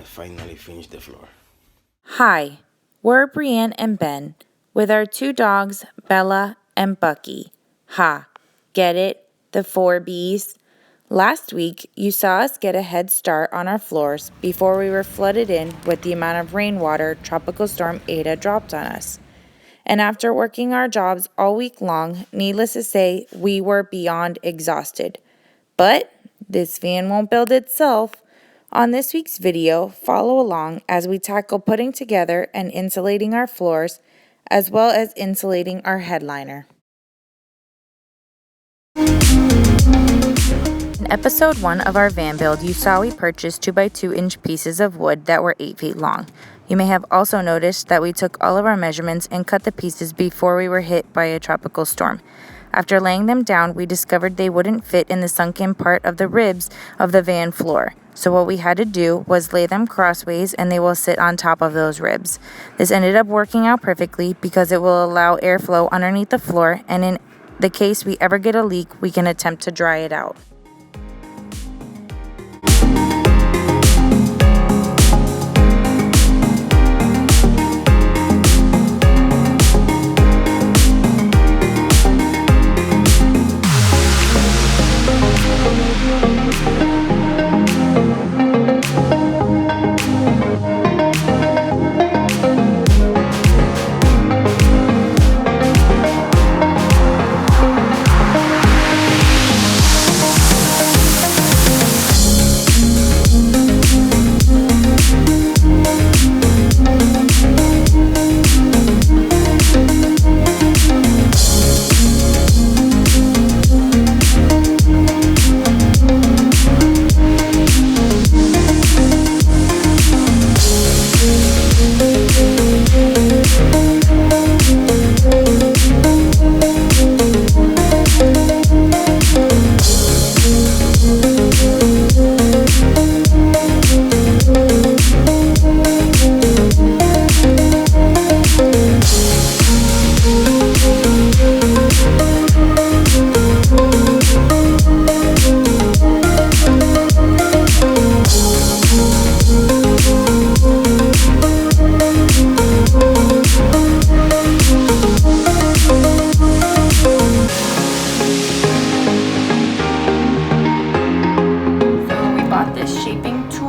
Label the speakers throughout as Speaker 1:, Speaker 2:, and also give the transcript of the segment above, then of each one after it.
Speaker 1: Finally finish the floor.
Speaker 2: Hi, we're Brienne and Ben with our 2 dogs, Bella and Bucky. Ha, get it? The 4 Bs? Last week, you saw us get a head start on our floors before we were flooded in with the amount of rainwater Tropical Storm Ada dropped on us. And after working our jobs all week long, needless to say, we were beyond exhausted. But this van won't build itself. On this week's video, follow along as we tackle putting together and insulating our floors, as well as insulating our headliner. In episode 1 of our van build, you saw we purchased 2x2 inch pieces of wood that were 8 feet long. You may have also noticed that we took all of our measurements and cut the pieces before we were hit by a tropical storm. After laying them down, we discovered they wouldn't fit in the sunken part of the ribs of the van floor. So what we had to do was lay them crossways and they will sit on top of those ribs. This ended up working out perfectly because it will allow airflow underneath the floor, and in the case we ever get a leak, we can attempt to dry it out.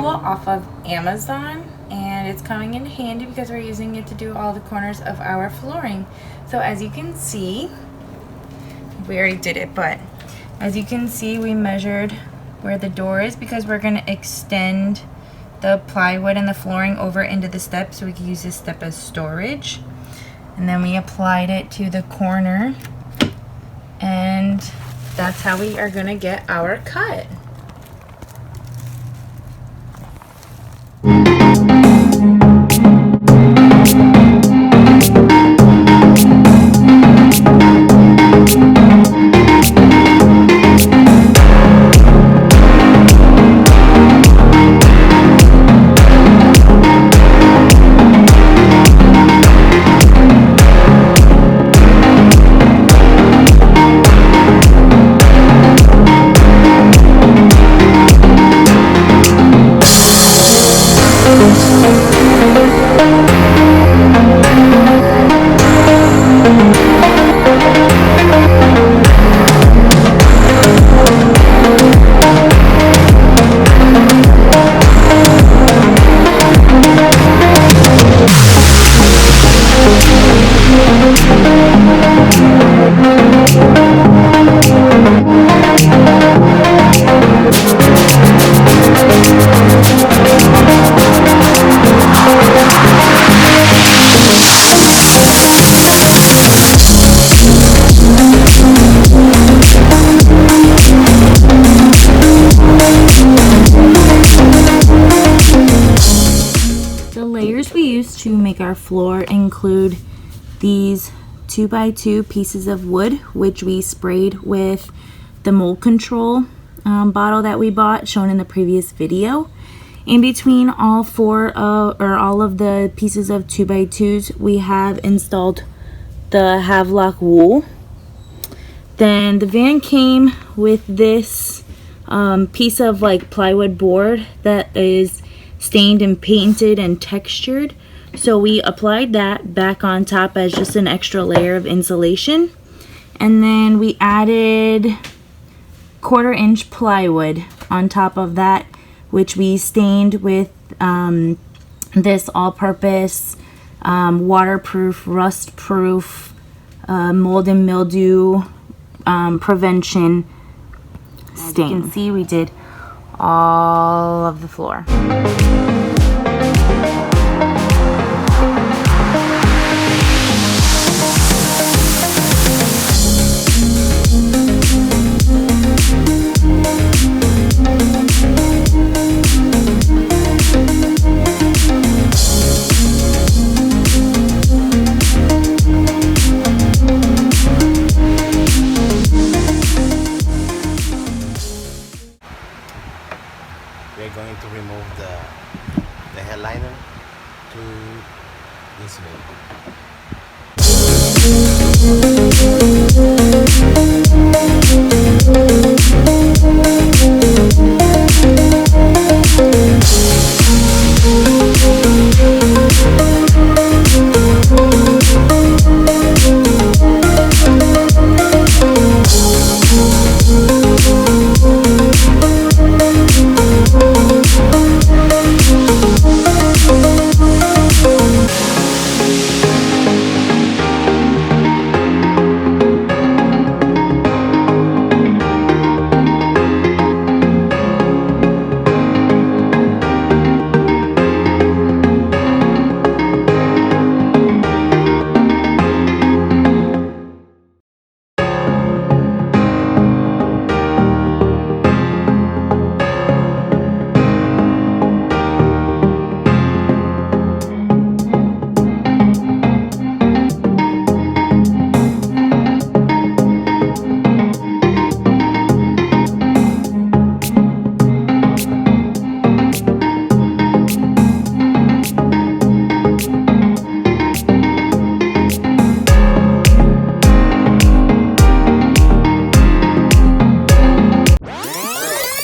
Speaker 2: Off of Amazon, and it's coming in handy because we're using it to do all the corners of our flooring. So as you can see, we already did it, but as you can see, we measured where the door is because we're going to extend the plywood and the flooring over into the step so we can use this step as storage. And then we applied it to the corner, and that's how we are going to get our cut. purchased to make our floor include these 2x2 pieces of wood, which we sprayed with the mold control bottle that we bought, shown in the previous video. In between all of the pieces of 2x2s, we have installed the Havelock wool. Then the van came with this piece of like plywood board that is stained and painted and textured. So we applied that back on top as just an extra layer of insulation. And then we added 1/4-inch plywood on top of that, which we stained with this all-purpose waterproof, rust-proof, mold and mildew prevention stain. As you can see, we did all of the floor.
Speaker 1: We're going to remove the headliner to insulate.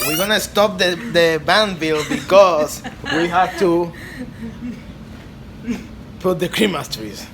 Speaker 1: We're gonna stop the van bill because we have to put the Christmas trees.